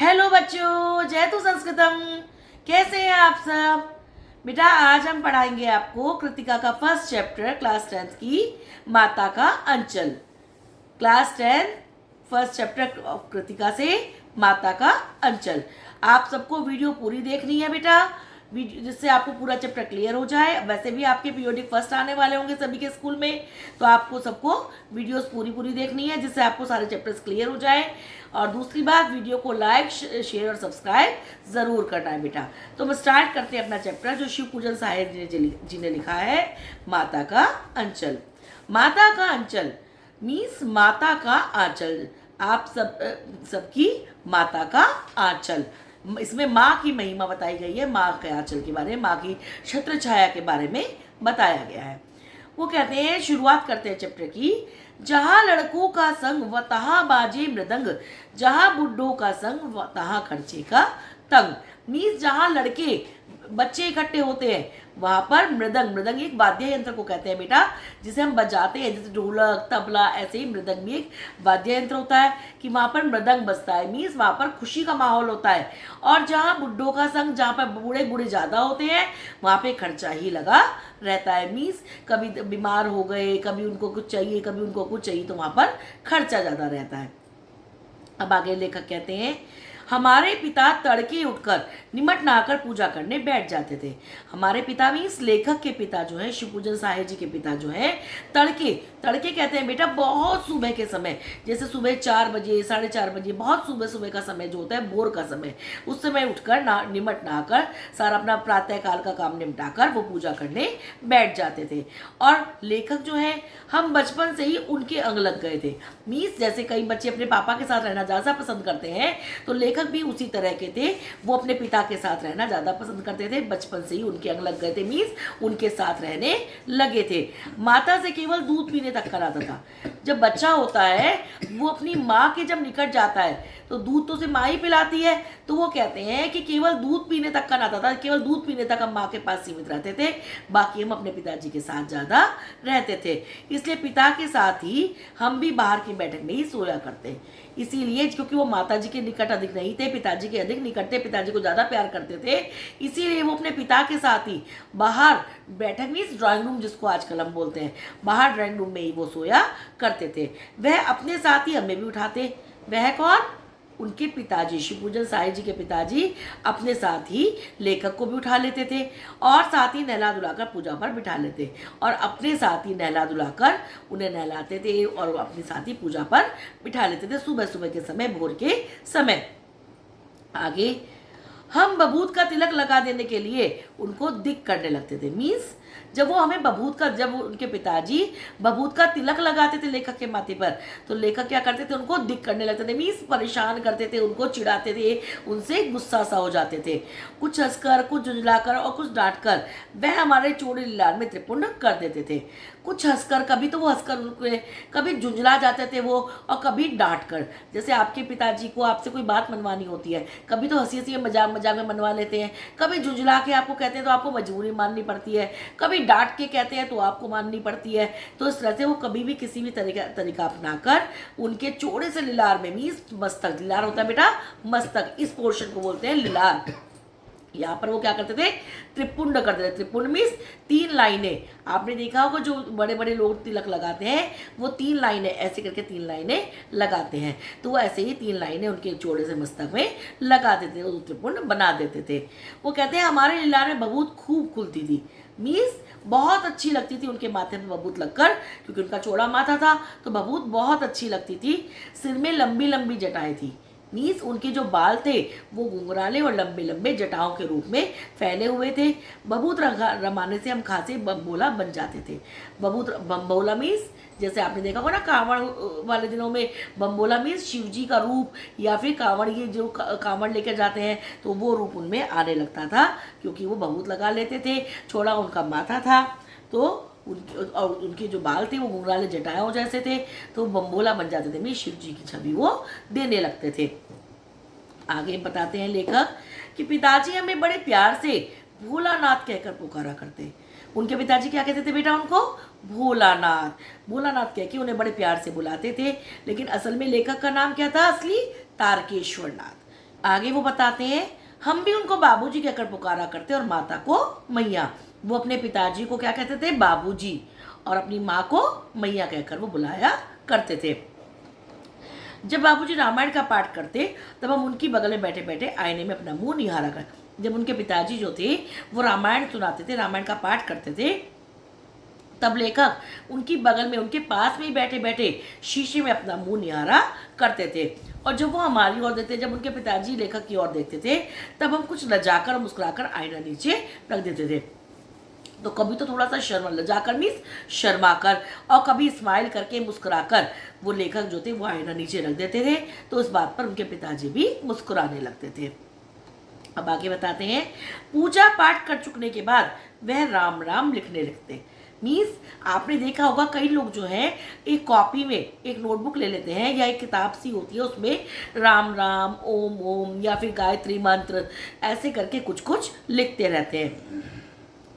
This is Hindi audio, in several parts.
हेलो बच्चों, जयतु संस्कृतम। कैसे हैं आप सब? बेटा आज हम पढ़ाएंगे आपको कृतिका का फर्स्ट चैप्टर क्लास 10th की माता का अंचल। Class 10 first chapter of Kritika से माता का अंचल। आप सबको वीडियो पूरी देखनी है बेटा, जिससे आपको पूरा चैप्टर क्लियर हो जाए। वैसे भी आपके पीरियोडिक फर्स्ट आने वाले होंगे सभी के स्कूल में, तो आपको सबको वीडियोस पूरी देखनी है, जिससे आपको सारे चैप्टर्स क्लियर हो जाए। और दूसरी बात, वीडियो को लाइक, शेयर और सब्सक्राइब ज़रूर करना है बेटा। तो हम स्टार्ट करते हैं अपना चैप्टर, जो शिव पूजन साहिब जी ने लिखा है, माता का अंचल। माता का अंचल मीन्स माता का आंचल। आप सबकी माता का आंचल। इसमें माँ की महिमा बताई गई है, माँ के आंचल के बारे में, माँ की छत्र छाया के बारे में बताया गया है। वो कहते हैं, शुरुआत करते हैं चैप्टर की। जहाँ लड़कों का संग व तहाँ बाजे मृदंग, जहाँ बुड्ढों का संग व तहाँ खर्चे का तंग। मीन्स जहाँ लड़के बच्चे इकट्ठे होते हैं वहाँ पर मृदंग एक वाद्य यंत्र को कहते हैं बेटा, जिसे हम बजाते हैं, जैसे ढोलक तबला, ऐसे ही मृदंग भी एक वाद्य यंत्र होता है कि वहाँ पर मृदंग बजता है। मीन्स वहाँ पर खुशी का माहौल होता है। और जहाँ बुड्ढों का संग, जहाँ पर बूढ़े बूढ़े ज़्यादा होते हैं, वहाँ पे खर्चा ही लगा रहता है। मीन्स कभी बीमार हो गए, कभी उनको कुछ चाहिए, कभी उनको कुछ चाहिए, तो वहाँ पर खर्चा ज़्यादा रहता है। अब आगे लेखक कहते हैं, हमारे पिता तड़के उठकर निमट नहाकर पूजा करने बैठ जाते थे। हमारे पिता मीन्स लेखक के पिता जो है, शिवपूजन साहिब जी के पिता जो है, तड़के कहते हैं बेटा बहुत सुबह के समय, जैसे सुबह 4 बजे 4:30 बजे, बहुत सुबह का समय जो होता है, भोर का समय, उस समय उठकर निमट नहाकर सारा अपना प्रातः काल का काम निपटाकर वो पूजा करने बैठ जाते थे। और लेखक जो है, हम बचपन से ही उनके अंग लग गए थे। मीन्स जैसे कई बच्चे अपने पापा के साथ रहना ज़्यादा पसंद करते हैं, तो लेखक भी उसी तरह के थे। वो अपने पिता के साथ रहना ज़्यादा पसंद करते थे, बचपन से ही उनके अंग लग गए थे। मीन्स उनके साथ रहने लगे थे। माता से केवल दूध पीने तक का नाता था। जब बच्चा होता है, वो अपनी माँ के जब निकट जाता है, तो दूध तो उसे माँ ही पिलाती है, तो वो कहते हैं कि केवल दूध पीने तक का नाता था, केवल दूध पीने तक हम माँ के पास सीमित रहते थे, बाकी हम अपने पिताजी के साथ ज़्यादा रहते थे। इसलिए पिता के साथ ही हम भी बाहर की बैठक में ही सोया करते। इसीलिए क्योंकि वो माता जी के निकट अधिक नहीं थे, पिताजी के अधिक निकट थे, पिताजी को ज़्यादा प्यार करते थे, इसीलिए वो अपने पिता के साथ ही बाहर बैठक मीन्स ड्राइंग रूम, जिसको आजकल हम बोलते हैं, बाहर ड्राइंग रूम में ही वो सोया करते थे। वह अपने साथ ही हमें भी उठाते। वह कौन? उनके पिताजी, शिवपूजन साहिब जी के पिताजी अपने साथ ही लेखक को भी उठा लेते थे, और साथ ही नहला धुलाकर पूजा पर बिठा लेते, और अपने साथ ही नहला धुलाकर उन्हें नहलाते थे और अपने साथ ही पूजा पर बिठा लेते थे, सुबह के समय, भोर के समय। आगे, हम बबूत का तिलक लगा देने के लिए उनको दिक करने लगते थे। मीन्स जब वो हमें जब उनके पिताजी बबूत का तिलक लगाते थे लेखक के माथे पर, तो लेखक क्या करते थे? उनको दिक करने लगते थे। मीन्स परेशान करते थे, उनको चिढ़ाते थे, उनसे गुस्सा सा हो जाते थे। कुछ हंसकर, कुछ झुंझलाकर और कुछ डांटकर वह हमारे चोड़े लीलार में त्रिपुंड कर देते थे। कुछ हंसकर, कभी तो वो हंसकर उनके, कभी झुंझला जाते थे वो, और कभी डांट कर। जैसे आपके पिताजी को आपसे कोई बात मनवानी होती है, कभी तो हंसी में मजाक में मनवा लेते हैं, कभी झुंझला के आपको कहते हैं तो आपको मजबूरी माननी पड़ती है, कभी डांट के कहते हैं तो आपको माननी पड़ती है। तो इस तरह से वो कभी भी किसी भी तरीका अपनाकर उनके चौड़े से लीलार में, मीन्स मस्तक, लीलार होता है बेटा मस्तक, इस पोर्शन को बोलते हैं लीलार, यहाँ पर वो क्या करते थे? त्रिपुंड करते थे। त्रिपुंड मीन्स 3 लाइनें। आपने देखा होगा जो बड़े बड़े लोग तिलक लगाते हैं, वो 3 लाइनें ऐसे करके 3 लाइनें लगाते हैं, तो वो ऐसे ही 3 लाइनें उनके चौड़े से मस्तक में लगा देते थे, वो त्रिपुंड बना देते थे। वो कहते हैं हमारे लीलार में बबूत खूब खुलती थी। मीन्स बहुत अच्छी लगती थी उनके माथे में बबूत लगकर, क्योंकि उनका चौड़ा माथा था, तो बबूत बहुत अच्छी लगती थी। सिर में लंबी लंबी जटाएं थी। मीन्स उनके जो बाल थे वो घुंघराले और लंबे लंबे जटाओं के रूप में फैले हुए थे। बबूत रमाने से हम खासे बम्बोला बन जाते थे। बम्बोला मीन्स जैसे आपने देखा होगा ना, कांवड़ वाले दिनों में बम्बोला मीन्स शिव जी का रूप, या फिर कांवड़, ये जो कांवड़ लेकर जाते हैं, तो वो रूप उनमें आने लगता था, क्योंकि वो बबूत लगा लेते थे, छोड़ा उनका माथा था, तो उनके जो बाल थे वो घुंघराले जटाओं जैसे थे, तो बम्बोला बन जाते थे। मैं शिव जी की छवि वो देने लगते थे। आगे बताते हैं लेखक कि पिताजी हमें बड़े प्यार से भोलानाथ कहकर पुकारा करते। उनके पिताजी क्या कहते थे बेटा? उनको भोलानाथ कह के उन्हें बड़े प्यार से बुलाते थे। लेकिन असल में लेखक का नाम क्या था असली? तारकेश्वर नाथ। आगे वो बताते हैं, हम भी उनको बाबूजी कहकर पुकारा करते और माता को मैया। वो अपने पिताजी को क्या कहते थे? बाबूजी। और अपनी माँ को मैया कहकर वो बुलाया करते थे। जब बाबूजी रामायण का पाठ करते तब हम उनकी बगल में बैठे बैठे आईने में अपना मुंह निहारा कर। जब उनके पिताजी जो थे वो रामायण सुनाते थे, रामायण का पाठ करते थे, तब लेखक उनकी बगल में, उनके पास में ही बैठे बैठे शीशे में अपना मुंह निहारा करते थे। और जब वो हमारी ओर देखते, जब उनके पिताजी लेखक की ओर देखते थे, तब हम कुछ लजाकर और मुस्कुराकर आईना नीचे रख देते थे। तो कभी तो थोड़ा सा शर्मा, लजाकर मीन्स शर्मा कर, और कभी स्माइल करके मुस्कुराकर वो लेखक जो थे वो आईना नीचे रख देते थे। तो इस बात पर उनके पिताजी भी मुस्कुराने लगते थे। अब आगे बताते हैं, पूजा पाठ कर चुकने के बाद वह राम राम लिखने लगते। मीन्स आपने देखा होगा कई लोग जो हैं एक कॉपी में एक नोटबुक ले लेते हैं या एक किताब सी होती है, उसमें राम राम, ओम ओम या फिर गायत्री मंत्र ऐसे करके कुछ कुछ लिखते रहते हैं,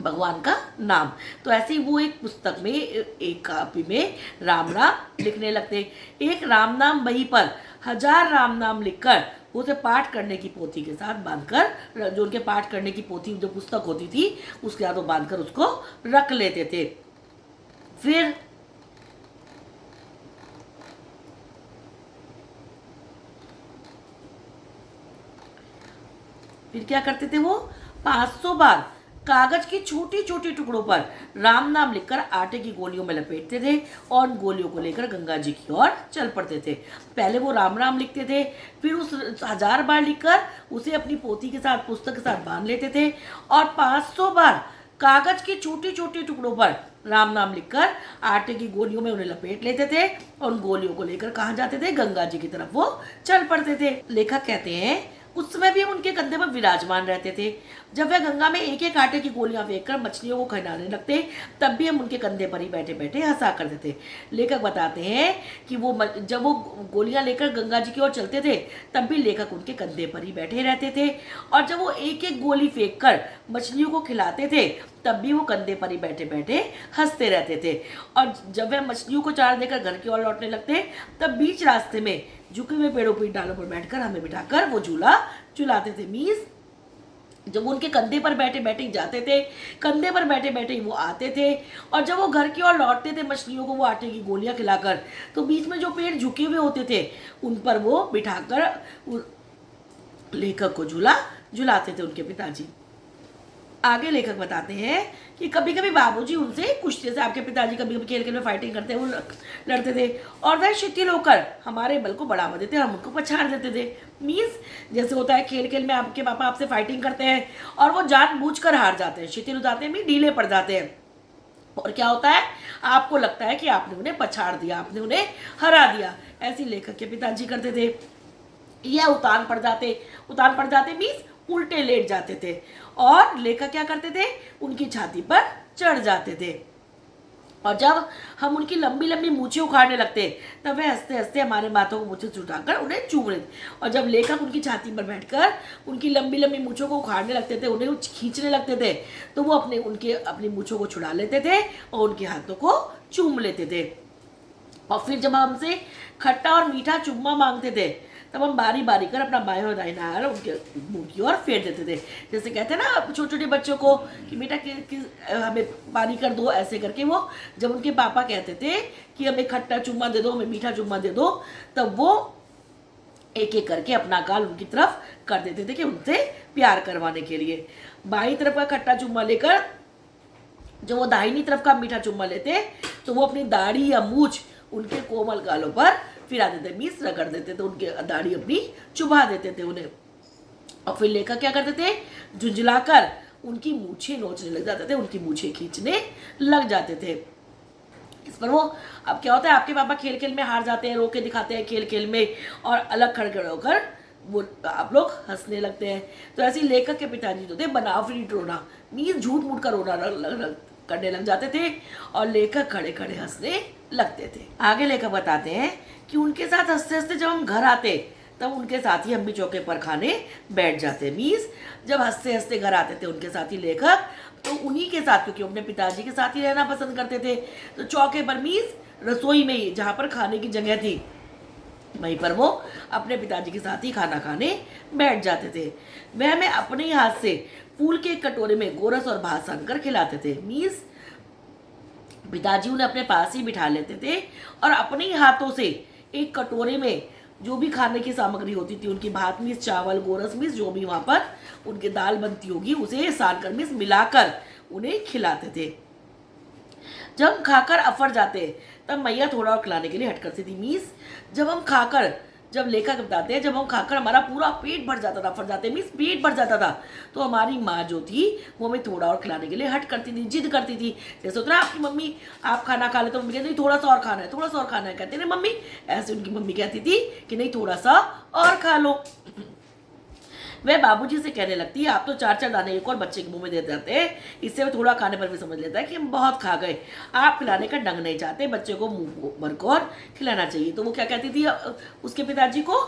भगवान का नाम। तो ऐसे ही वो एक पुस्तक में, एक कॉपी में राम राम लिखने लगते। एक राम नाम बही पर 1000 राम नाम लिखकर उसे पाठ करने की पोथी के साथ बांधकर, जो उनके पाठ करने की पोथी जो पुस्तक होती थी उसके साथ वो बांधकर उसको रख लेते थे। फिर क्या करते थे वो? 500 बार कागज के छोटे छोटे टुकड़ों पर राम नाम लिखकर आटे की गोलियों में लपेटते थे और उन गोलियों को लेकर गंगा जी की ओर चल पड़ते थे। पहले वो राम राम लिखते थे, फिर उस 1000 बार लिखकर उसे अपनी पोथी के साथ, पुस्तक के साथ बांध लेते थे और 500 बार कागज के छोटे छोटे टुकड़ों पर राम नाम लिखकर आटे की गोलियों में उन्हें लपेट लेते थे और उन गोलियों को लेकर कहाँ जाते थे? गंगा जी की तरफ वो चल पड़ते थे। लेखक कहते हैं, उस समय भी हम उनके कंधे पर विराजमान रहते थे। जब वह गंगा में एक एक आटे की गोलियां फेंककर मछलियों को खिलाने लगते, तब भी हम उनके कंधे पर ही बैठे बैठे हंसा करते थे। लेखक बताते हैं कि जब वो गोलियां लेकर गंगा जी की ओर चलते थे, तब भी लेखक उनके कंधे पर ही बैठे रहते थे। और जब वो एक एक गोली फेंक कर मछलियों को खिलाते थे, तब भी वो कंधे पर ही बैठे बैठे हंसते रहते थे। और जब वह मछलियों को चारा देकर घर की ओर लौटने लगते, तब बीच रास्ते में झुके हुए पेड़ों पर डालों पर बैठकर हमें बिठाकर वो झूला झुलाते थे। मीन्स जब वो उनके कंधे पर बैठे बैठे जाते थे, कंधे पर बैठे बैठे वो आते थे, और जब वो घर की ओर लौटते थे मछलियों को वो आटे की गोलियां खिलाकर, तो बीच में जो पेड़ झुके हुए होते थे उन पर वो बिठाकर लेखक को झूला झुलाते थे उनके पिताजी। आगे लेखक बताते हैं कि कभी कभी बाबूजी उनसे कुश्ती, जैसे आपके पिताजी कभी कभी खेल खेल में फाइटिंग करते हैं, वो लड़ते थे और वह शिथिल होकर हमारे बल को बढ़ावा देते हम उनको पछाड़ देते थे। मीन्स जैसे होता है खेल खेल में आपके पापा आपसे फाइटिंग करते हैं और वो जानबूझकर हार जाते हैं, शिथिल हो जाते हैं, मीन ढीले पड़ जाते हैं, और क्या होता है, आपको लगता है कि आपने उन्हें पछाड़ दिया, आपने उन्हें हरा दिया। ऐसे लेखक के पिताजी करते थे। यह उतान पड़ जाते मीन्स उल्टे लेट जाते थे, और लेखक क्या करते थे, उनकी छाती पर चढ़ जाते थे। और जब हम उनकी लंबी लंबी मूछें उखाड़ने लगते, तब वे हंसते हंसते हमारे माथों को मूछें छुटाकर उन्हें चूम लेते। और जब लेखक उनकी छाती पर बैठकर उनकी लंबी लंबी मूछों को उखाड़ने लगते थे, उन्हें खींचने लगते थे, तो वो अपनी मूछों को छुड़ा लेते थे और उनके हाथों को चूम लेते थे। और फिर जब हमसे खट्टा और मीठा चुम्मा मांगते थे, तब हम बारी बारी कर अपना बाएं और दाहिना हाथ उनके मुंह की ओर फेर देते थे। जैसे कहते हैं ना छोटे छोटे बच्चों को कि बेटा हमें पानी कर दो, ऐसे करके वो जब उनके पापा कहते थे कि हमें खट्टा चुम्मा दे दो, हमें मीठा चुम्मा दे दो, तब वो एक एक करके अपना गाल उनकी तरफ कर देते थे कि उनसे प्यार करवाने के लिए। बाईं तरफ का खट्टा चुम्मा लेकर जब वो दाहिनी तरफ का मीठा चुम्मा लेते, तो वो अपनी दाढ़ी या मूछ उनके कोमल गालों पर फिरा देते, मीस रगड़ देते थे, उनके दाढ़ी अपनी चुभा देते थे उन्हें। और फिर लेखक क्या करते थे, झुंझलाकर उनकी मूछें नोचने लग जाते थे, उनकी मूछें खींचने लग जाते थे। इस पर वो, अब क्या होता है, आपके पापा खेल खेल में हार जाते हैं, रोके दिखाते हैं खेल खेल में, और अलग खड़े होकर वो आप लोग हंसने लगते हैं। तो ऐसे लेखक के पिताजी जो थे बनावटी रोना, मीस झूठ मूठ का रोना करने लग जाते थे, और लेखक खड़े खड़े हंसने लगते थे। आगे लेखक बताते हैं कि उनके साथ हंसते हंसते जब हम घर आते, तब उनके साथ ही हम भी चौके पर खाने बैठ जाते। मीन्स जब हंसते हंसते घर आते थे उनके साथ ही लेखक, तो उन्हीं के साथ, क्योंकि अपने पिताजी के साथ ही रहना पसंद करते थे, तो चौके पर मीन्स रसोई में ही, जहाँ पर खाने की जगह थी, वहीं पर वो अपने पिताजी के साथ ही खाना खाने बैठ जाते थे। वह हमें अपने ही हाथ से फूल के एक कटोरे में गोरस और भात सान कर खिलाते थे। मीन्स पिताजी उन्हें अपने पास ही बिठा लेते थे और अपने ही हाथों से एक कटोरे में जो भी खाने की सामग्री होती थी, उनकी भात मीस, चावल, गोरस मीस, जो भी वहाँ पर उनकी दाल बनती होगी, उसे सान कर मीस मिलाकर उन्हें खिलाते थे। जब हम खाकर अफर जाते तब मैया थोड़ा और खिलाने के लिए हट करती थी। मीस जब लेखक बताते हैं, जब हम खाकर हमारा पूरा पेट भर जाता था, अफर जाते मीस पेट भर जाता था, तो हमारी माँ जो थी वो हमें थोड़ा और खिलाने के लिए हट करती थी, जिद करती थी। जैसे होता है आपकी मम्मी, आप खाना खा ले तो मम्मी कहती नहीं थोड़ा सा और खाना है, थोड़ा सा और खाना है, कहते ना मम्मी, ऐसे उनकी मम्मी कहती थी कि नहीं थोड़ा सा और खा लो। वह बाबूजी से कहने लगती है, आप तो 4-4 दाने एक और बच्चे के मुंह में दे देते हैं, इससे वो थोड़ा खाने पर भी समझ लेता है कि हम बहुत खा गए, आप खिलाने का ढंग नहीं चाहते, बच्चे को मुंह भरकर खिलाना चाहिए। तो वो क्या कहती थी उसके पिताजी को,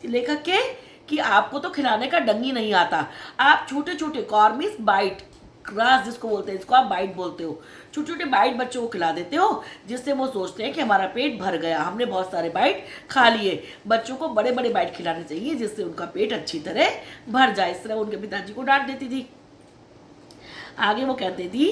लेखक के, कि आपको तो खिलाने का ढंग ही नहीं आता, आप छोटे छोटे कॉर्मिस बाइट, ग्रास जिसको बोलते हैं, इसको आप बाइट बोलते हो, छोटे छोटे बाइट बच्चों को खिला देते हो, जिससे वो सोचते हैं कि हमारा पेट भर गया, हमने बहुत सारे बाइट खा लिए। बच्चों को बड़े बड़े बाइट खिलाने चाहिए जिससे उनका पेट अच्छी तरह भर जाए। इस तरह उनके पिताजी को डांट देती थी। आगे वो कहती थी,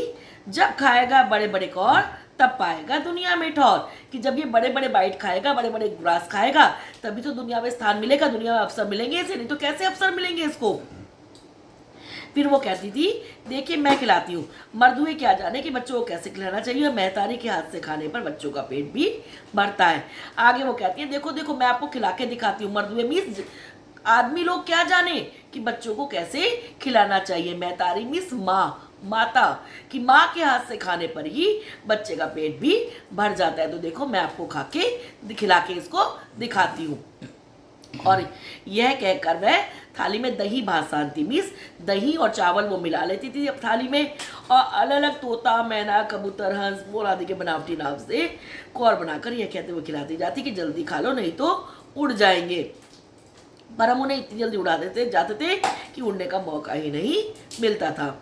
जब खाएगा बड़े बड़े कौर तब पाएगा दुनिया में ठौर, कि जब ये बड़े बड़े बाइट खाएगा, बड़े बड़े ग्रास खाएगा, तभी तो दुनिया में स्थान मिलेगा, दुनिया में अवसर मिलेंगे इसे, नहीं तो कैसे अवसर मिलेंगे इसको। फिर वो कहती थी, देखिए मैं खिलाती हूँ, मर्द हुए क्या जाने कि बच्चों को कैसे खिलाना चाहिए, और महतारी के हाथ से खाने पर बच्चों का पेट भी भरता है। आगे वो कहती है, देखो देखो मैं आपको खिला के दिखाती हूँ, मर्द हुए मीन्स आदमी लोग क्या जाने कि बच्चों को कैसे खिलाना चाहिए, महतारी मीन्स माँ, माता, कि माँ के हाथ से खाने पर ही बच्चे का पेट भी भर जाता है। तो देखो मैं आपको खिला के इसको दिखाती हूँ। और यह कहकर वह थाली में दही भात सानती, मीन्स दही और चावल वो मिला लेती थी अब थाली में, और अलग अलग तोता, मैना, कबूतर, हंस, मोर आदि के बनावटी नाम से कौर बनाकर यह कहते हुए खिलाती जाती कि जल्दी खा लो नहीं तो उड़ जाएंगे। पर हम उन्हें इतनी जल्दी उड़ा देते जाते थे कि उड़ने का मौका ही नहीं मिलता था।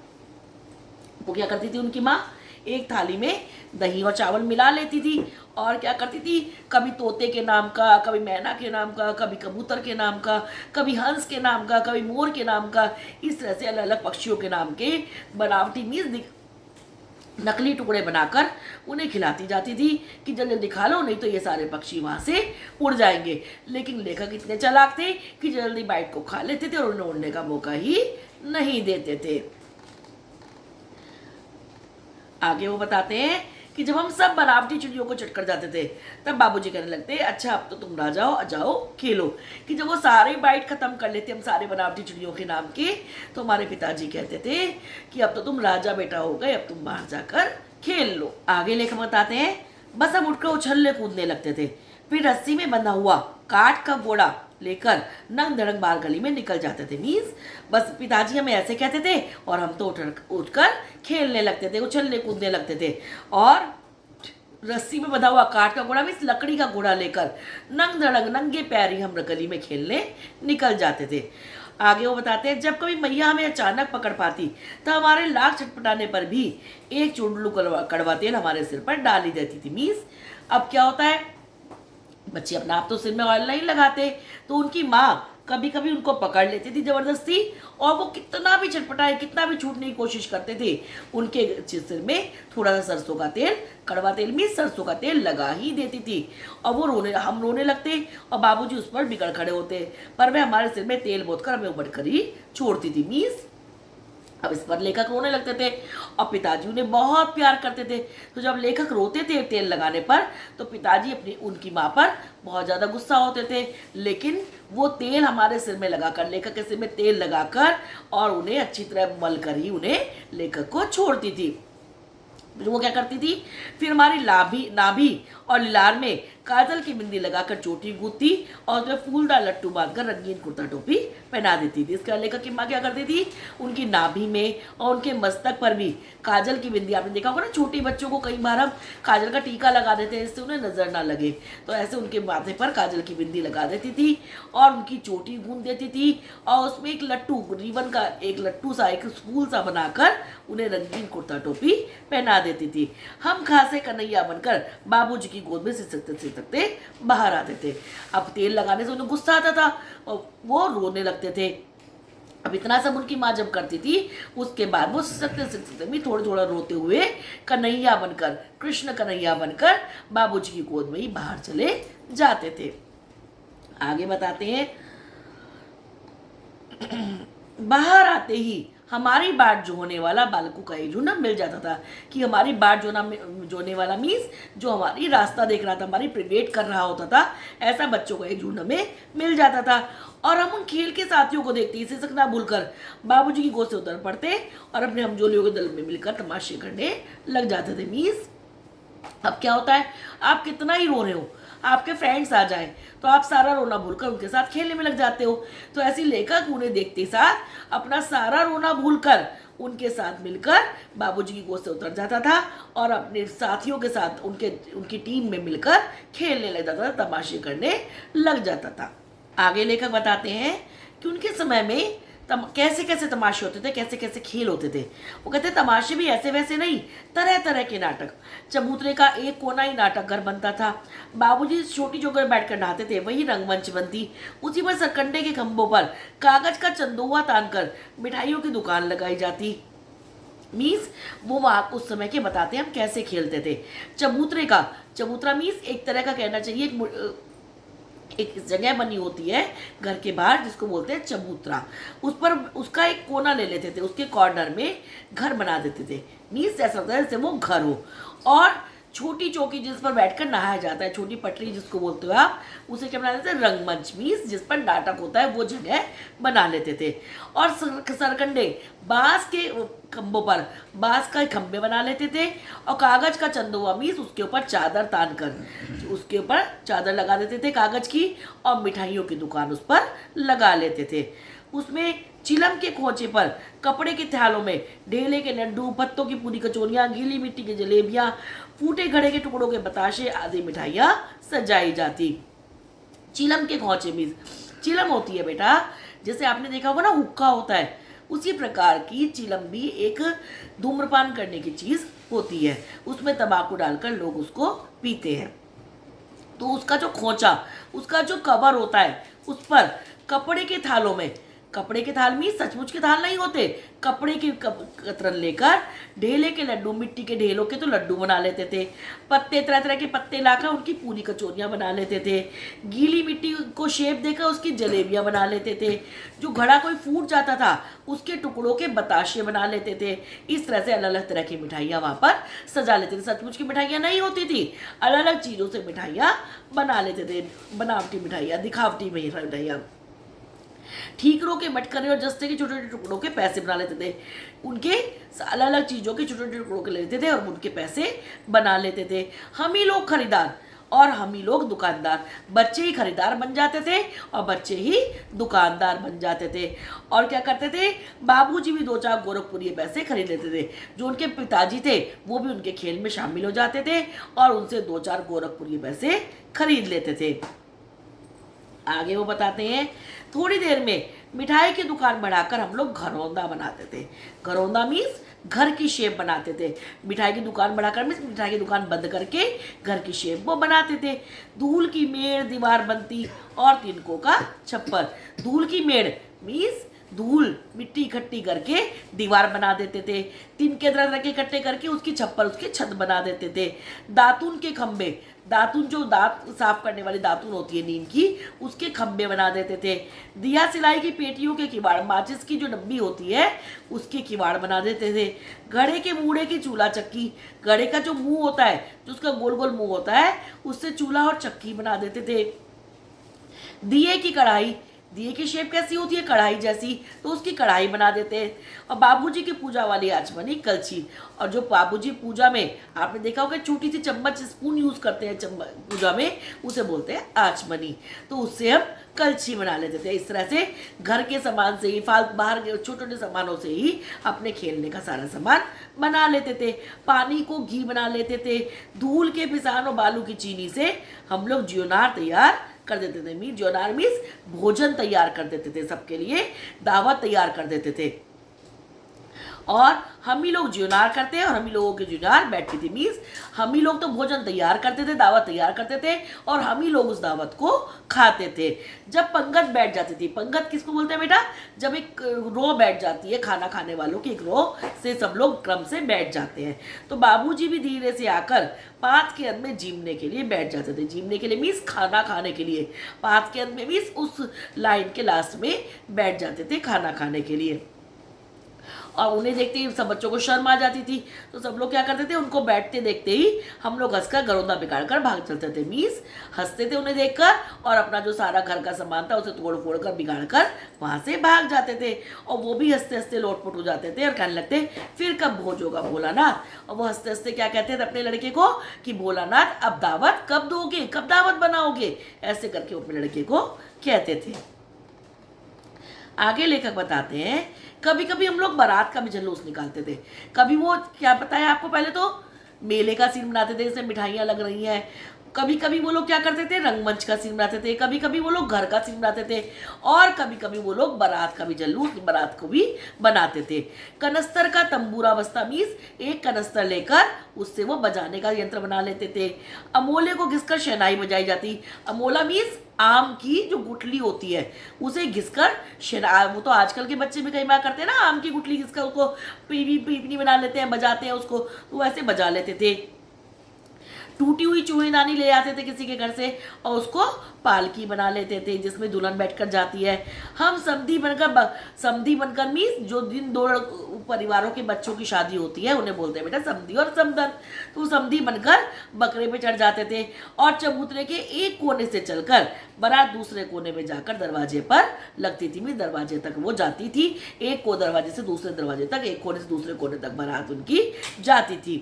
वो क्या करती थी उनकी माँ, एक थाली में दही और चावल मिला लेती थी और क्या करती थी, कभी तोते के नाम का, कभी मैना के नाम का, कभी कबूतर के नाम का, कभी हंस के नाम का, कभी मोर के नाम का, इस तरह से अलग अलग पक्षियों के नाम के बनावटी मीन्स नकली टुकड़े बनाकर उन्हें खिलाती जाती थी कि जल्दी जल्दी खा लो नहीं तो ये सारे पक्षी वहाँ से उड़ जाएंगे। लेकिन लेखक इतने चालाक थे कि जल्दी बाइट को खा लेते थे और उन्हें उड़ने का मौका ही नहीं देते थे। आगे वो बताते हैं कि जब हम सब बनावटी चिड़ियों को चटकर जाते थे तब बाबूजी कहने लगते, अच्छा अब तो तुम जाओ खेलो। कि जब वो सारे बाइट खत्म कर लेते हम सारे बनावटी चिड़ियों के नाम के, तो हमारे पिताजी कहते थे कि अब तो तुम राजा बेटा हो गए, अब तुम बाहर जाकर खेल लो। आगे लेखक बताते हैं, बस हम उठकर उछलने कूदने लगते थे, फिर रस्सी में बंधा हुआ काठ का घोड़ा लेकर नंग धड़ंग बाहर गली में निकल जाते थे। मीन्स बस पिताजी हमें ऐसे कहते थे और हम तो उठकर खेलने लगते थे, उछलने कूदने लगते थे, और रस्सी में बंधा हुआ काठ का घोड़ा मीन्स लकड़ी का घोड़ा लेकर नंग धड़ंग नंगे पैर ही हम गली में खेलने निकल जाते थे। आगे वो बताते हैं, जब कभी मैया हमें अचानक पकड़ पाती तो हमारे लाख छटपटाने पर भी एक चुंडलू कड़वा तेल हमारे सिर पर डाल ही देती थी। मीन्स अब क्या होता है, बच्चे अपना आप तो सिर में ऑयल नहीं लगाते, तो उनकी माँ कभी कभी उनको पकड़ लेती थी जबरदस्ती, और वो कितना भी छटपटाए, कितना भी छूटने की कोशिश करते थे, उनके सिर में थोड़ा सा सरसों का तेल, कड़वा तेल में सरसों का तेल लगा ही देती थी, और वो हम रोने लगते और बाबूजी उस पर बिगड़ खड़े होते, पर वे हमारे सिर में तेल बोत कर हमें उबड़ कर ही छोड़ती थी। मीन्स अब इस पर लेखक रोने लगते थे और पिताजी उन्हें बहुत प्यार करते थे। तो जब लेखक रोते थे तेल लगाने पर तो पिताजी उनकी माँ पर बहुत ज़्यादा गुस्सा होते थे, लेकिन वो तेल हमारे सिर में लगाकर, लेखक के सिर में तेल लगाकर और उन्हें अच्छी तरह मल कर ही उन्हें लेखक को छोड़ती थी। फिर वो क्या करती थी, फिर हमारी नाभि और लिलार में काजल की बिंदी लगाकर चोटी गूंथती और उसमें फूलदार लट्टू बांधकर रंगीन कुर्ता टोपी पहना देती थी। इसका लेखक की माँ क्या करती थी, उनकी नाभि में और उनके मस्तक पर भी काजल की बिंदी, आपने देखा होगा ना छोटे बच्चों को कई बार हम काजल का टीका लगा देते हैं इससे उन्हें नजर ना लगे, तो ऐसे उनके माथे पर काजल की बिंदी लगा देती थी और उनकी चोटी गूंथ देती थी और उसमें एक लट्टू, रिबन का एक लट्टू सा, एक फूल सा बनाकर उन्हें रंगीन कुर्ता टोपी पहना देती थी। हम खासे कन्हैया बनकर बाबूजी की गोद में सिसकते थे। सकते बाहर आते थे। अब तेल लगाने से उन्हें गुस्सा आता था और वो रोने लगते थे। अब इतना सब उनकी माँ जब करती थी, उसके बाद वो सकते सकते भी थोड़ा थोड़ा रोते हुए कन्हैया बनकर, कृष्ण कन्हैया बनकर बाबूजी की गोद में ही बाहर चले जाते थे। आगे बताते हैं, बाहर आते ही हमारी बाट जोने वाला बालकों का एक झुंड मिल जाता था। कि हमारी बाट जोने वाला मीन्स जो हमारी रास्ता देख रहा था, हमारी वेट कर रहा होता था, ऐसा बच्चों का एक झुंड हमें मिल जाता था। और हम उन खेल के साथियों को देखते इसे सकना भूलकर बाबूजी की गोद से उतर पड़ते और अपने हमजोलियों के दल में मिलकर तमाशे करने लग जाते थे। मीन्स अब क्या होता है, आप कितना ही रो रहे हो, आपके फ्रेंड्स आ जाएं तो आप सारा रोना भूलकर उनके साथ खेलने में लग जाते हो। तो ऐसी लेखक उन्हें देखते साथ अपना सारा रोना भूलकर उनके साथ मिलकर बाबूजी की गोद से उतर जाता था और अपने साथियों के साथ उनकी टीम में मिलकर खेलने लग जाता था, तमाशे करने लग जाता था। आगे लेखक बताते हैं कि उनके समय में कैसे कैसे तमाशे होते थे, कैसे कैसे खेल होते थे। वो कहते तमाशे भी ऐसे वैसे नहीं, तरह तरह के नाटक। चबूतरे का एक कोना ही नाटक घर बनता था। बाबूजी छोटी चौकी बैठकर नहाते थे, वही रंगमंच बनती। उसी पर सरकंडे के खंभों पर कागज का चंदुआ तानकर मिठाइयों की दुकान लगाई जाती। मीन्स वो आपको उस समय के बताते हैं हम कैसे खेलते थे। चबूतरा मीन्स एक तरह का कहना चाहिए, एक जगह बनी होती है घर के बाहर जिसको बोलते हैं चबूतरा। उस पर उसका एक कोना ले लेते थे, उसके कॉर्नर में घर बना देते थे। मीन्स ऐसा होता है जैसे वो घर हो। और छोटी चौकी जिस पर बैठकर नहाया जाता है, छोटी पटरी जिसको बोलते हो आप, उसे क्या बना देते हैं, रंगमंच। मीन्स जिस पर नाटक होता है वो जगह बना लेते थे। और सरकंडे बांस के खंभों पर बांस का खंभे बना लेते थे और कागज का चंदुआ मीन्स उसके ऊपर चादर तान कर उसके ऊपर चादर लगा देते थे कागज की और मिठाइयों की दुकान उस पर लगा लेते थे। उसमें चिलम के खोचे पर कपड़े के थैलों में ढेले के लड्डू, पत्तों की पूरी कचौरियाँ, गीली मिट्टी की जलेबियाँ, फूटे घड़े के टुकड़ों के बताशे आदि मिठाइयाँ सजाई जाती। चिलम के खोचे में चिलम होती है बेटा, जैसे आपने देखा होगा ना हुक्का होता है, उसी प्रकार की चिलम भी एक धूम्रपान करने की चीज़ होती है। उसमें तंबाकू डालकर लोग उसको पीते हैं। तो उसका जो खोचा, उसका जो कवर होता है, उस पर कपड़े के थालों में, कपड़े के थाल में सचमुच के थाल नहीं होते, कपड़े के कतरन लेकर ढेले के लड्डू, मिट्टी के ढेलों के तो लड्डू बना लेते थे। पत्ते, तरह तरह के पत्ते लाकर उनकी पूरी कचौरियाँ बना लेते थे। गीली मिट्टी को शेप देकर उसकी जलेबियाँ बना लेते थे। जो घड़ा कोई फूट जाता था उसके टुकड़ों के बताशे बना लेते थे। इस तरह से अलग अलग तरह की मिठाइयाँ वहाँ पर सजा लेते थे। सचमुच की मिठाइयाँ नहीं होती थी, अलग अलग चीज़ों से मिठाइयाँ बना लेते थे, बनावटी मिठाइयाँ, दिखावटी मिठाइयाँ। ठीकरों के मटकरे और जस्ते के छोटे छोटे टुकड़ों के पैसे बना लेते थे। उनके अलग अलग चीज़ों के छोटे छोटे टुकड़ों के लेते थे और उनके पैसे बना लेते थे। हम ही लोग खरीदार और हम ही लोग दुकानदार, बच्चे ही खरीदार बन जाते थे और बच्चे ही दुकानदार बन जाते थे। और क्या करते थे, बाबूजी भी 2-4 गोरखपुरी पैसे खरीद लेते थे। जो उनके पिताजी थे वो भी उनके खेल में शामिल हो जाते थे और उनसे 2-4 गोरखपुरी पैसे खरीद लेते थे। आगे वो बताते हैं, थोड़ी देर में मिठाई की दुकान बढ़ाकर हम लोग घरौंदा बनाते थे। घरौंदा मीन्स घर की शेप बनाते थे। मिठाई की दुकान बढ़ाकर मीन्स मिठाई की दुकान बंद करके घर की शेप वो बनाते थे। धूल की मेड़ दीवार बनती और तिनकों का छप्पर। धूल की मेड़ मीन्स धूल मिट्टी इकट्ठी करके दीवार बना देते थे। तिनके तरह तरह के इकट्ठे करके उसकी छप्पर, उसकी छत बना देते थे। दातून के खंबे, दातून जो दांत साफ करने वाली दातून होती है नीम की, उसके खंबे बना देते थे। दिया सिलाई की पेटियों के किवाड़, माचिस की जो डब्बी होती है उसके किवाड़ बना देते थे। घड़े के मूड़े की चूल्हा चक्की, घड़े का जो मुंह होता है, जो उसका गोल गोल मुंह होता है, उससे चूल्हा और चक्की बना देते थे। दिए की कढ़ाई, दिए की शेप कैसी होती है, कढ़ाई जैसी, तो उसकी कढ़ाई बना देते हैं। और बाबूजी की पूजा वाली आचमनी कलछी, और जो बाबूजी पूजा में आपने देखा होगा छोटी सी चम्मच स्पून यूज करते हैं पूजा में, उसे बोलते हैं आचमनी। तो उससे हम कलछी बना लेते थे। इस तरह से घर के सामान से ही, बाहर के छोटे छोटे सामानों से ही अपने खेलने का सारा सामान बना लेते थे। पानी को घी बना लेते थे। धूल के पिसान और बालू की चीनी से हम लोग ज्योनार तैयार कर देते थे। मीन्स ज्योनार मीन्स भोजन तैयार कर देते थे, सबके लिए दावत तैयार कर देते थे। और हम ही लोग ज्यूनार करते हैं और हम ही लोगों के ज्यूनार बैठती थी। मीन्स हम ही लोग तो भोजन तैयार करते थे, दावत तैयार करते थे और हम ही लोग उस दावत को खाते थे। जब पंगत बैठ जाती थी, पंगत किसको बोलते हैं बेटा? जब एक रो बैठ जाती है खाना खाने वालों की, एक रो से सब लोग क्रम से बैठ जाते हैं। तो बाबूजी भी धीरे से आकर पात के अंत में जीमने के लिए बैठ जाते थे। जीमने के लिए मीन्स खाना खाने के लिए, पात के अंत में मीन्स उस लाइन के लास्ट में बैठ जाते थे खाना खाने के लिए। और उन्हें देखते ही सब बच्चों को शर्म आ जाती थी, तो सब लोग क्या करते थे, उनको बैठते देखते ही हम लोग हंसकर गरोदा बिगाड़ कर भाग चलते थे। मीन्स हंसते थे उन्हें देखकर और अपना जो सारा घर का सामान था उसे तोड़ फोड़ कर बिगाड़ कर वहाँ से भाग जाते थे। और वो भी हंसते हंसते लोटपोट हो जाते थे और कहने लगते फिर कब भोज होगा भोलानाथ। और वो हंसते हंसते क्या कहते थे अपने लड़के को कि भोलानाथ अब दावत कब दोगे, कब दावत बनाओगे, ऐसे करके अपने लड़के को कहते थे। आगे लेखक बताते हैं कभी कभी हम लोग बारात का भी जुलूस निकालते थे। कभी वो क्या पता है आपको, पहले तो मेले का सीन बनाते थे जिसमें मिठाइयाँ लग रही हैं। कभी कभी वो लोग क्या करते थे, रंगमंच का सीन बनाते थे। कभी कभी वो लोग घर का सीन बनाते थे और कभी कभी वो लोग बारात का भी जुलूस, बारात को भी बनाते थे। कनस्तर का तंबूरा बस्ता मीन्स एक कनस्तर लेकर उससे वो बजाने का यंत्र बना लेते थे। अमोले को घिसकर शहनाई बजाई जाती। अमोला मीन्स आम की जो गुठली होती है उसे घिसकर शहनाई, वो तो आजकल के बच्चे भी कई बार करते हैं ना, आम की गुठली घिसकर उसको पीपनी बना लेते हैं, बजाते हैं उसको, तो वैसे बजा लेते थे। टूटी हुई चूहेदानी ले आते थे किसी के घर से और उसको पालकी बना लेते थे जिसमें दुल्हन बैठकर जाती है। हम समधी बनकर मीन्स जो जिन दो परिवारों के बच्चों की शादी होती है उन्हें बोलते हैं बेटा समधी और समधन। तो समधी बनकर बकरे पे चढ़ जाते थे और चबूतरे के एक कोने से चलकर बारात दूसरे कोने में जाकर दरवाजे पर लगती थी। मीन्स दरवाजे तक वो जाती थी, एक को दरवाजे से दूसरे दरवाजे तक, एक कोने से दूसरे कोने तक बारात उनकी जाती थी।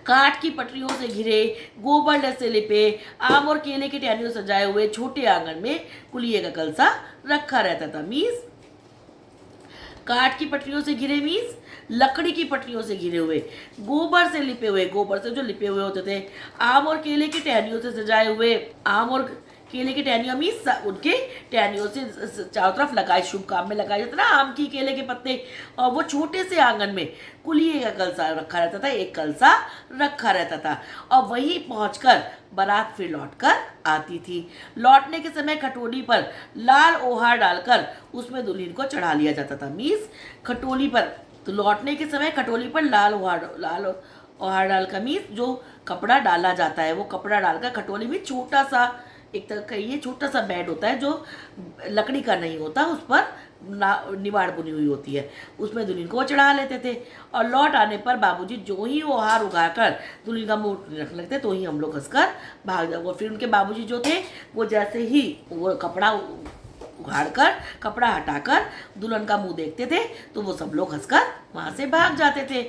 काठ की पटरियों से घिरे, गोबर से लिपे, आम और केले की टहनियों सजाए हुए छोटे आंगन में कुलिये का कलसा रखा रहता था। मीन्स काठ की पटरियों से घिरे मीन्स लकड़ी की पटरियों से घिरे हुए, गोबर से लिपे हुए, गोबर से जो लिपे हुए होते थे, आम और केले की टहनियों से सजाए हुए, आम और केले की टहनियाँ मीन्स उनके टहनियों से चारों तरफ लगाए, शुभ काम में लगाए जाते ना आम की केले के पत्ते। और वो छोटे से आंगन में कुलिये का कलसा रखा रहता था, एक कलसा रखा रहता था और वहीं पहुंचकर बारात फिर लौटकर आती थी। लौटने के समय खटोली पर लाल ओहार डालकर उसमें दुल्हन को चढ़ा लिया जाता था। मीन्स खटोली पर, तो लौटने के समय खटोली पर लाल ओहार डालकर मीन्स जो कपड़ा डाला जाता है वो कपड़ा डालकर खटोली में छोटा सा, एक तरह का ये छोटा सा बेड होता है जो लकड़ी का नहीं होता, उस पर निवाड़ बुनी हुई होती है, उसमें दुल्हन को चढ़ा लेते थे। और लौट आने पर बाबूजी जो ही वो हार उगाकर दुल्हन का मुंह रखने लगते तो ही हम लोग हंसकर भाग जाओ। फिर उनके बाबूजी जो थे वो जैसे ही वो कपड़ा उखाड़ कर, कपड़ा हटाकर दुल्हन का मुंह देखते थे तो वो सब लोग हंसकर वहाँ से भाग जाते थे।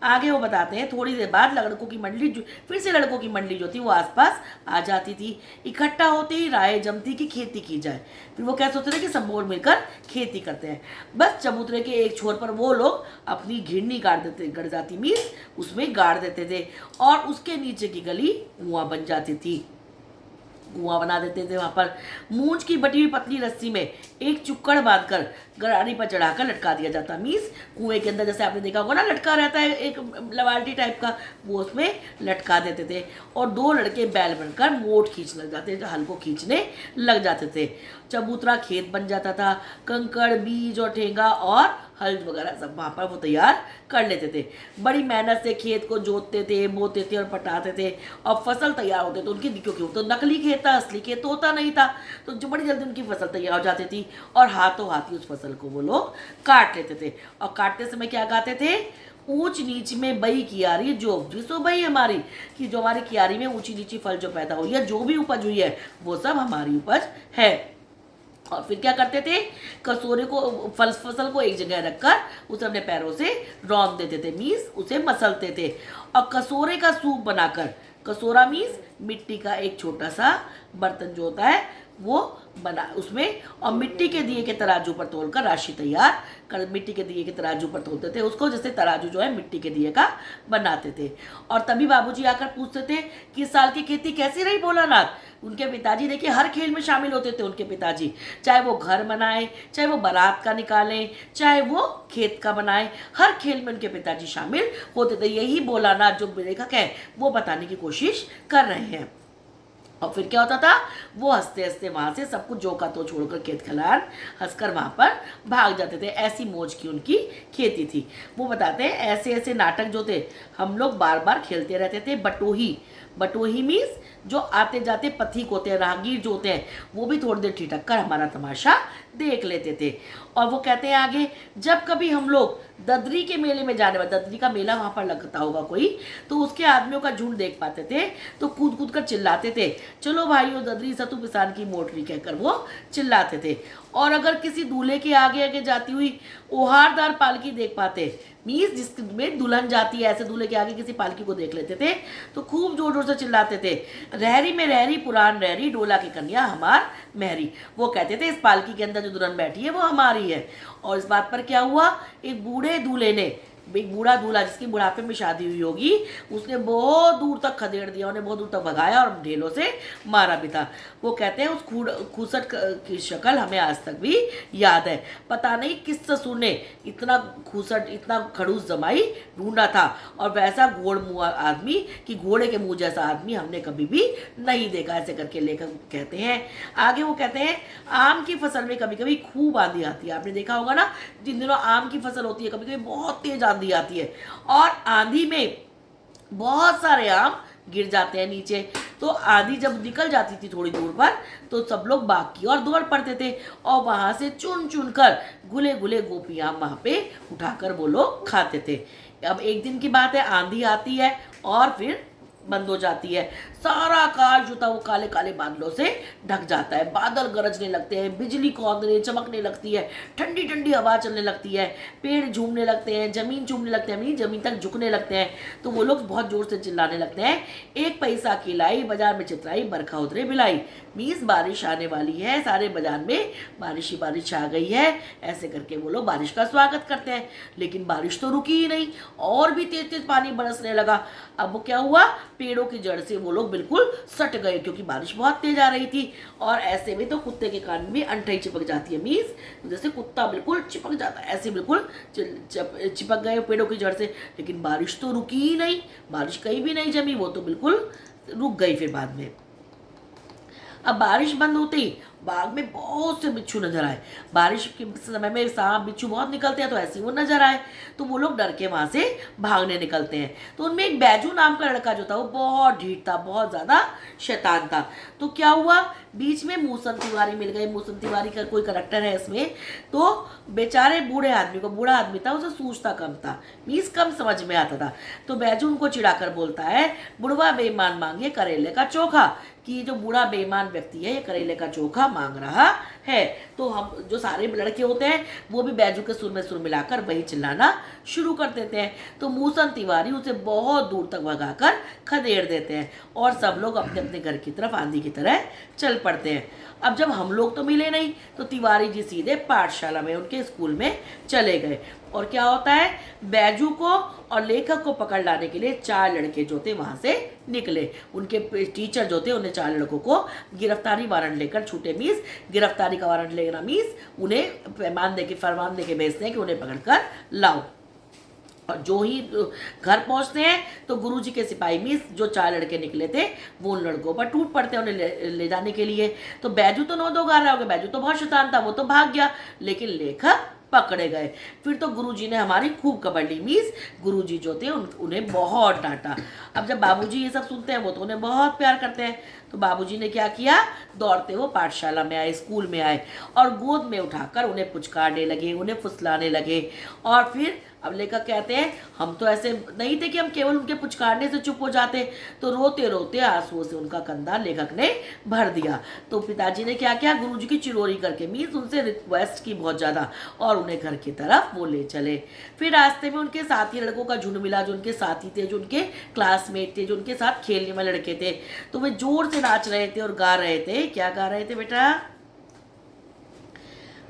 आगे वो बताते हैं थोड़ी देर बाद लड़कों की मंडली फिर से लड़कों की मंडली जो थी वो आसपास आ जाती थी। इकट्ठा होते ही राय जमती कि खेती की जाए। फिर वो क्या सोचते थे कि सब लोग मिलकर खेती करते हैं। बस चबूतरे के एक छोर पर वो लोग अपनी घिरनी गड़ जाती मीन्स उसमें गाड़ देते थे और उसके नीचे की गली कुआं बन जाती थी, कुआं बना देते थे। वहाँ पर मूंछ की बटी हुई पतली रस्सी में एक चुक्कड़ बांधकर गरारी पर चढ़ाकर लटका दिया जाता। मीन्स कुएं के अंदर जैसे आपने देखा होगा ना लटका रहता है एक लवाल्टी टाइप का, वो उसमें लटका देते थे और दो लड़के बैल बनकर मोट खींचने लग जाते थे, हल को खींचने लग जाते थे। चबूतरा खेत बन जाता था, कंकड़, बीज और ठेंगा और हल वगैरह सब वहाँ पर वो तैयार कर लेते थे। बड़ी मेहनत से खेत को जोतते थे, बोते थे और पटाते थे और फसल तैयार होते थे उनकी, क्योंकि वो तो नकली खेत था, असली खेत तो होता नहीं था, तो जो बड़ी जल्दी उनकी फसल तैयार हो जाती थी और हाथों हाथी उस फसल को वो लोग काट लेते थे। और काटते समय क्या गाते थे, ऊंच नीच में बई कियारी जो जिसो बई हमारी, कि जो हमारी कियारी में ऊंची नीची फल जो पैदा हुई है, जो भी उपज हुई है वो सब हमारी उपज है। और फिर क्या करते थे, कसोरे को फसल को एक जगह रखकर उसे अपने पैरों से रौंद देते थे, मीन्स उसे मसलते थे और कसोरे का सूप बनाकर, कसोरा मीन्स मिट्टी का एक छोटा सा बर्तन जो होता है वो बना उसमें, और मिट्टी के दिए के तराजू पर तोलकर राशि तैयार कर, मिट्टी के दिए के तराजू पर तोलते थे उसको, जैसे तराजू जो है मिट्टी के दिए का बनाते थे। और तभी बाबूजी आकर पूछते थे कि इस साल की खेती कैसी रही भोलानाथ। उनके पिताजी देखिए हर खेल में शामिल होते थे उनके पिताजी, चाहे वो घर बनाए, चाहे वो बारात का निकालें, चाहे वो खेत का बनाए, हर खेल में उनके पिताजी शामिल होते थे। यही भोलानाथ जो लेखक है वो बताने की कोशिश कर रहे हैं। और फिर क्या होता था, वो हंसते हंसते वहाँ से सब कुछ जो का तो छोड़कर खेत खलिहान हंसकर वहाँ पर भाग जाते थे। ऐसी मौज की उनकी खेती थी। वो बताते हैं ऐसे ऐसे नाटक जो थे हम लोग बार बार खेलते रहते थे। बटोही, बटोही मीन्स जो आते जाते पथिक होते हैं, राहगीर जो होते हैं, वो भी थोड़ी देर ठिठक कर हमारा तमाशा देख लेते थे। और वो कहते हैं आगे, जब कभी हम लोग ददरी के मेले में जाने वाले, ददरी का मेला वहाँ पर लगता होगा कोई, तो उसके आदमियों का झुंड देख पाते थे तो कूद कूद कर चिल्लाते थे, चलो भाइयों ददरी सतु पिसान की मोटरी, कहकर वो चिल्लाते थे। और अगर किसी दूल्हे के आगे आगे जाती हुई ओहारदार पालकी देख पाते, मीन्स जिसमें दुल्हन जाती है, ऐसे दूल्हे के आगे किसी पालकी को देख लेते थे तो खूब जोर जोर से चिल्लाते थे, रहरी में रहरी पुरान रहरी, डोला की कन्या हमार महरी। वो कहते थे इस पालकी के अंदर जो दुल्हन बैठी है वो हमारी है। और इस बात पर क्या हुआ, एक बूढ़े दूल्हे ने, एक बूढ़ा दूल्हा जिसकी बुढ़ापे में शादी हुई होगी, उसने बहुत दूर तक खदेड़ दिया, उन्हें बहुत दूर तक भगाया और ढेलों से मारा भी था। वो कहते हैं उस खूसट की शक्ल हमें आज तक भी याद है। पता नहीं किस ससुर ने इतना खूसट, इतना खड़ूस जमाई ढूंढा था, और वैसा घोड़ मुँह आदमी कि घोड़े के मुंह जैसा आदमी हमने कभी भी नहीं देखा। ऐसे करके लेखक कहते हैं। आगे वो कहते हैं आम की फसल में कभी कभी खूब आंधी आती है। आपने देखा होगा ना, जिन दिनों आम की फसल होती है कभी कभी बहुत तेज आंधी आती है, और आंधी में बहुत सारे आम गिर जाते हैं नीचे। तो आंधी जब निकल जाती थी थोड़ी दूर पर तो सब लोग बाग की ओर दौड़ पड़ते थे, और वहां से चुन चुन कर गुले गुले गोपी आम वहां पे उठाकर वो लोग खाते थे। अब एक दिन की बात है, आंधी आती है और फिर बंद हो जाती है। सारा आकाश जो था वो काले काले बादलों से ढक जाता है, बादल गरजने लगते हैं, बिजली कौंधने चमकने लगती है, ठंडी ठंडी हवा चलने लगती है, पेड़ झूमने लगते हैं, जमीन झूमने लगते हैं, जमीन तक झुकने लगते हैं। तो वो लोग बहुत जोर से चिल्लाने लगते हैं, एक पैसा की लाई बाजार में चितराई, बरखा उतरे बिलाई। मीन्स बारिश आने वाली है, सारे बाजार में बारिश ही बारिश आ गई है। ऐसे करके वो लोग बारिश का स्वागत करते हैं। लेकिन बारिश तो रुकी ही नहीं, और भी तेज तेज पानी बरसने लगा। अब वो क्या हुआ, पेड़ों की जड़ से वो लोग बिल्कुल सट गए, क्योंकि बारिश बहुत तेज आ रही थी। और ऐसे में तो कुत्ते के कान में अंठाई चिपक जाती है, मीन्स जैसे कुत्ता बिल्कुल चिपक जाता है, ऐसे बिल्कुल चिपक गए पेड़ों की जड़ से। लेकिन बारिश तो रुकी ही नहीं, बारिश कहीं भी नहीं जमी, वो तो बिल्कुल रुक गई। फिर बाद में अब बारिश बंद होते ही बाग में बहुत से बिच्छू नजर आए। बारिश के समय में सांप बिच्छू बहुत निकलते हैं, तो ऐसे ही वो नजर आए, तो वो लोग डर के वहां से भागने निकलते हैं। तो उनमें एक बैजू नाम का लड़का जो था वो बहुत ढीठ था, बहुत ज्यादा शैतान था। तो क्या हुआ, बीच में मूसन तिवारी मिल गए। मूसन तिवारी का कोई करेक्टर है इसमें। तो बेचारे बूढ़े आदमी को, बूढ़ा आदमी था, उसे सूझता कम था, मीस कम समझ में आता था। तो बैजू उनको चिढ़ाकर बोलता है, बुढ़वा बेईमान मांगे करेले का चोखा, कि जो बूढ़ा बेईमान व्यक्ति है ये करेले का चोखा मांग रहा है। तो हम जो सारे लड़के होते हैं वो भी बैजू के सुर में सुर मिलाकर वही चिल्लाना शुरू कर देते हैं। तो मूसन तिवारी उसे बहुत दूर तक भगाकर खदेड़ देते हैं, और सब लोग अपने अपने घर की तरफ आंधी की तरह चल पड़ते हैं। अब जब हम लोग तो मिले नहीं, तो तिवारी जी सीधे पाठशाला में, उनके स्कूल में चले गए। और क्या होता है, बैजू को और लेखक को पकड़ लाने के लिए 4 लड़के जो थे वहां से निकले। उनके टीचर जो थे उन्हें 4 लड़कों को गिरफ्तारी वारंट लेकर छूटे। मीस गिरफ्तारी का वारंट लेना मीस उन्हें फरमान दे के भेजते हैं कि उन्हें पकड़कर लाओ। और जो ही घर पहुंचते हैं तो गुरुजी के सिपाही मीस जो 4 लड़के निकले थे वो उन लड़कों पर टूट पड़ते हैं उन्हें ले जाने के लिए। तो बैजू तो 9 दो गा रहा होगा, बैजू तो बहुत शैतान था, वो तो भाग गया, लेकिन लेखक पकड़े गए। फिर तो गुरुजी ने हमारी खूब कबर ली। मीस गुरुजी जो थे उन्हें बहुत डांटा। अब जब बाबूजी ये सब सुनते हैं वो तो उन्हें बहुत प्यार करते हैं। तो बाबूजी ने क्या किया, दौड़ते हुए पाठशाला में आए, स्कूल में आए, और गोद में उठाकर उन्हें पुचकारने लगे, उन्हें फुसलाने लगे। और फिर अब लेखक कहते हैं हम तो ऐसे नहीं थे कि हम केवल उनके पुचकारने से चुप हो जाते, तो रोते रोते आंसुओं से उनका कंधा लेखक ने भर दिया। तो पिताजी ने क्या किया, गुरुजी की चिरोरी करके मीन्स उनसे रिक्वेस्ट की बहुत ज़्यादा, और उन्हें घर की तरफ वो ले चले। फिर रास्ते में उनके साथी लड़कों का झुंड मिला, जो उनके साथी थे, जो उनके क्लासमेट थे, जो उनके साथ खेलने वाले लड़के थे। तो वे जोर से नाच रहे थे और गा रहे थे। क्या गा रहे थे बेटा?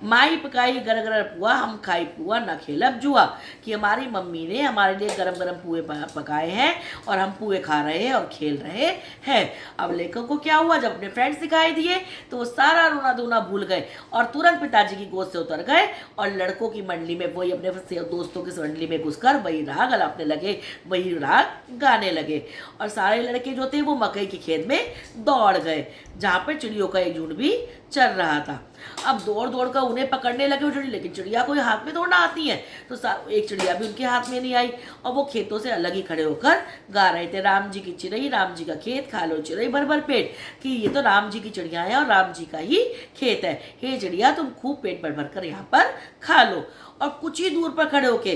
माई पकाई गर गर पुआ, हम खाई पुआ ना खेलब जुआ। कि हमारी मम्मी ने हमारे लिए गरम गरम पुए पकाए हैं और हम पुए खा रहे हैं और खेल रहे हैं। अब लेखक को क्या हुआ, जब अपने फ्रेंड्स दिखाई दिए तो वो सारा रोना धोना भूल गए और तुरंत पिताजी की गोद से उतर गए और लड़कों की मंडली में, वही अपने दोस्तों की मंडली में घुसकर वही राग अलापने लगे, वही राग गाने लगे। और सारे लड़के जो थे वो मकई के खेत में दौड़ गए जहाँ पे चिड़ियों का एक झुंड भी चल रहा था। अब दौड़ दौड़ कर उन्हें पकड़ने लगे वो चिड़िया, लेकिन चिड़िया कोई हाथ में दौड़ना आती है, तो एक चिड़िया भी उनके हाथ में नहीं आई और वो खेतों से अलग ही खड़े होकर गा रहे थे, राम जी की चिड़ई राम जी का खेत, खा लो चिड़ई भर भर पेट। कि ये तो राम जी की चिड़िया है और राम जी का ही खेत है, हे चिड़िया तुम खूब पेट भर भर कर यहाँ पर खा लो। और कुछ ही दूर पर खड़े होके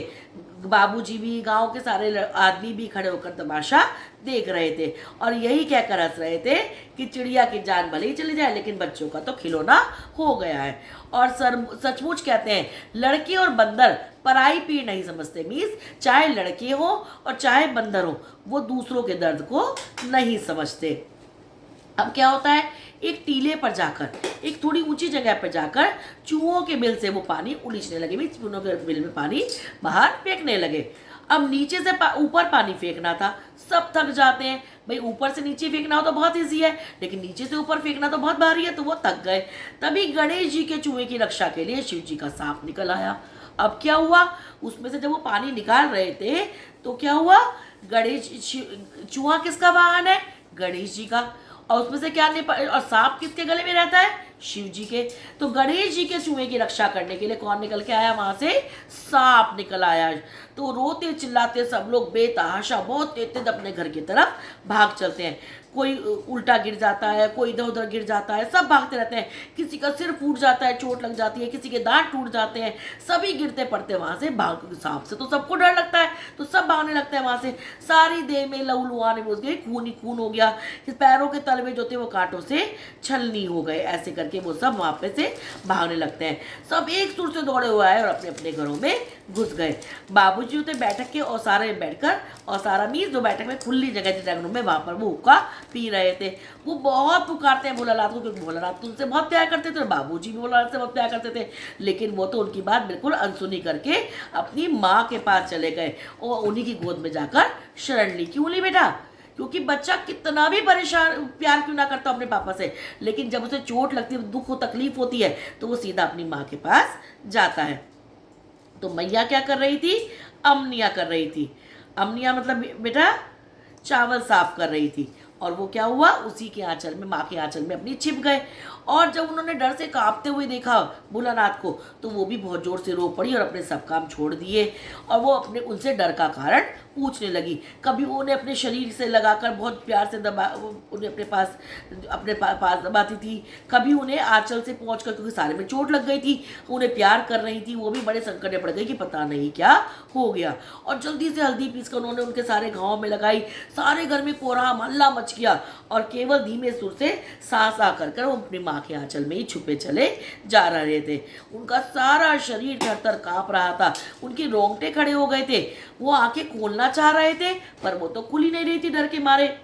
बाबूजी भी, गांव के सारे आदमी भी खड़े होकर तमाशा देख रहे थे और यही कहकर हंस रहे थे कि चिड़िया की जान भले ही चली जाए लेकिन बच्चों का तो खिलौना हो गया है। और सचमुच कहते हैं, लड़के और बंदर पराई पीर नहीं समझते। मीन्स चाहे लड़के हो और चाहे बंदर हो, वो दूसरों के दर्द को नहीं समझते। अब क्या होता है, एक टीले पर जाकर, एक थोड़ी ऊंची जगह पर जाकर चूहों के बिल से वो पानी उलीचने लगे, चूहों के बिल में पानी बाहर फेंकने लगे। अब नीचे से ऊपर पानी फेंकना था, सब थक जाते हैं भाई, ऊपर से नीचे फेंकना हो तो बहुत ईजी है लेकिन नीचे से ऊपर फेंकना तो बहुत भारी है, तो वो थक गए। तभी गणेश जी के चूहे की रक्षा के लिए शिव जी का सांप निकल आया। अब क्या हुआ, उसमें से जब वो पानी निकाल रहे थे तो क्या हुआ, चूहा किसका वाहन है? गणेश जी का। और उसमें से क्या और सांप किसके गले में रहता है? शिव जी के। तो गणेश जी के चूहे की रक्षा करने के लिए कौन निकल के आया वहां से? सांप निकल आया। तो रोते चिल्लाते सब लोग बेतहाशा बहुत तेज तेज अपने घर की तरफ भाग चलते हैं। कोई उल्टा गिर जाता है, कोई इधर उधर गिर जाता है, सब भागते रहते हैं। किसी का सिर फूट जाता है, चोट लग जाती है, किसी के दांत टूट जाते हैं, सभी गिरते पड़ते वहां से भाग। सांप से तो सबको डर लगता है तो सब भागने लगते हैं वहां से। सारी देह में लहूलुहान घुस गई, खून ही खून हो गया, पैरों के तलवे जो थे वो कांटों से छलनी हो गए। ऐसे करके वो सब वहां पे से भागने लगते हैं। सब एक सुर से दौड़े हुए आए और अपने अपने घरों में घुस गए। बाबूजी उठे बैठक के ओसारे में बैठकर, ओसारा मीन्स जो बैठक में खुली जगह थी ड्राइंग रूम में, वहां पर वो हुक्का पी रहे थे। वो बहुत पुकारते हैं भोलानाथ को, क्योंकि भोलानाथ तो उनसे बहुत प्यार करते थे और बाबूजी भी भोलानाथ से बहुत प्यार करते थे। लेकिन वो तो उनकी बात बिल्कुल अनसुनी करके अपनी माँ के पास चले गए और उन्हीं की गोद में जाकर शरण ली। क्यों ली बेटा? क्योंकि बच्चा कितना भी परेशान प्यार क्यों ना करता अपने पापा से, लेकिन जब उसे चोट लगती है, दुख हो, तकलीफ होती है, तो वो सीधा अपनी माँ के पास जाता है। तो मैया क्या कर रही थी? अमनिया कर रही थी। अमनिया मतलब बेटा चावल साफ कर रही थी। और वो क्या हुआ, उसी के आंचल में, माँ के आंचल में अपनी छिप गए। और जब उन्होंने डर से कांपते हुए देखा भोलानाथ को, तो वो भी बहुत जोर से रो पड़ी और अपने सब काम छोड़ दिए। और वो अपने उनसे डर का कारण पूछने लगी। कभी उन्हें अपने शरीर से लगाकर बहुत प्यार से उन्हें अपने पास दबाती थी, कभी उन्हें आंचल से पहुंचकर, क्योंकि सारे में चोट लग गई थी, उन्हें प्यार कर रही थी। वो भी बड़े संकट में पड़ गई कि पता नहीं क्या हो गया। और जल्दी से हल्दी पीसकर उन्होंने उनके सारे घावों में लगाई। सारे घर में कोहराम हल्ला मच गया और केवल धीमे सुर से सांस आ कर वो अपनी माँ के आंचल में ही छुपे चले जा रहे थे। उनका सारा शरीर थर-थर कांप रहा था, उनके रोंगटे खड़े हो गए थे। वो आंखें खोलना चाह रहे थे पर वो तो खुल ही नहीं रही थी डर के मारे।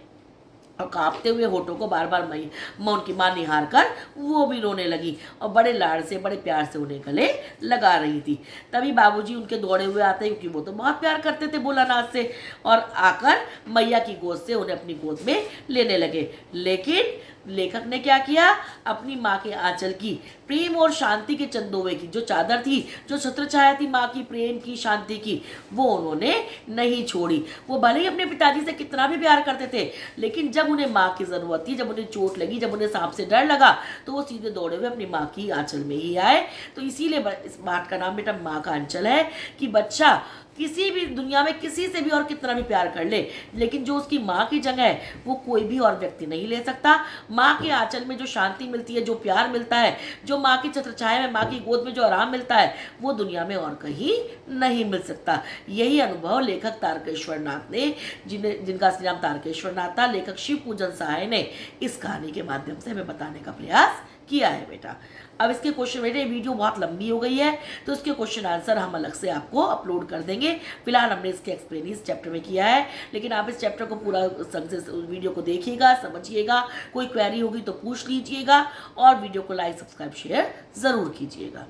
और कांपते हुए होठों को बार बार उनकी माँ निहार कर वो भी रोने लगी और बड़े लाड़ से, बड़े प्यार से उन्हें गले लगा रही थी। तभी बाबूजी उनके दौड़े हुए आते, क्योंकि वो तो बहुत प्यार करते थे भोलानाथ से, और आकर मैया की गोद से उन्हें अपनी गोद में लेने लगे। लेकिन लेखक ने क्या किया, अपनी माँ के आंचल की प्रेम और शांति के चंदोवे की जो चादर थी, जो छत्र छाया थी माँ की प्रेम की, शांति की, वो उन्होंने नहीं छोड़ी। वो भले ही अपने पिताजी से कितना भी प्यार करते थे, लेकिन जब उन्हें माँ की जरूरत थी, जब उन्हें चोट लगी, जब उन्हें सांप से डर लगा, तो वो सीधे दौड़े हुए अपनी माँ की आंचल में ही आए। तो इसीलिए इस बात का नाम बेटा माँ का आंचल है, कि बच्चा किसी भी दुनिया में किसी से भी और कितना भी प्यार कर ले, लेकिन जो उसकी माँ की जगह है वो कोई भी और व्यक्ति नहीं ले सकता। माँ के आंचल में जो शांति मिलती है, जो प्यार मिलता है, जो माँ की छत्रछाया में, माँ की गोद में जो आराम मिलता है, वो दुनिया में और कहीं नहीं मिल सकता। यही अनुभव लेखक तारकेश्वर नाथ ने, जिनका नाम तारकेश्वर नाथ था, लेखक शिव पूजन सहाय ने इस कहानी के माध्यम से हमें बताने का प्रयास किया है बेटा। अब इसके क्वेश्चन, बेटे वीडियो बहुत लंबी हो गई है तो इसके क्वेश्चन आंसर हम अलग से आपको अपलोड कर देंगे। फिलहाल हमने इसके एक्सप्लेन इस चैप्टर में किया है, लेकिन आप इस चैप्टर को पूरा संग से वीडियो को देखिएगा, समझिएगा, कोई क्वेरी होगी तो पूछ लीजिएगा और वीडियो को लाइक, सब्सक्राइब, शेयर ज़रूर कीजिएगा।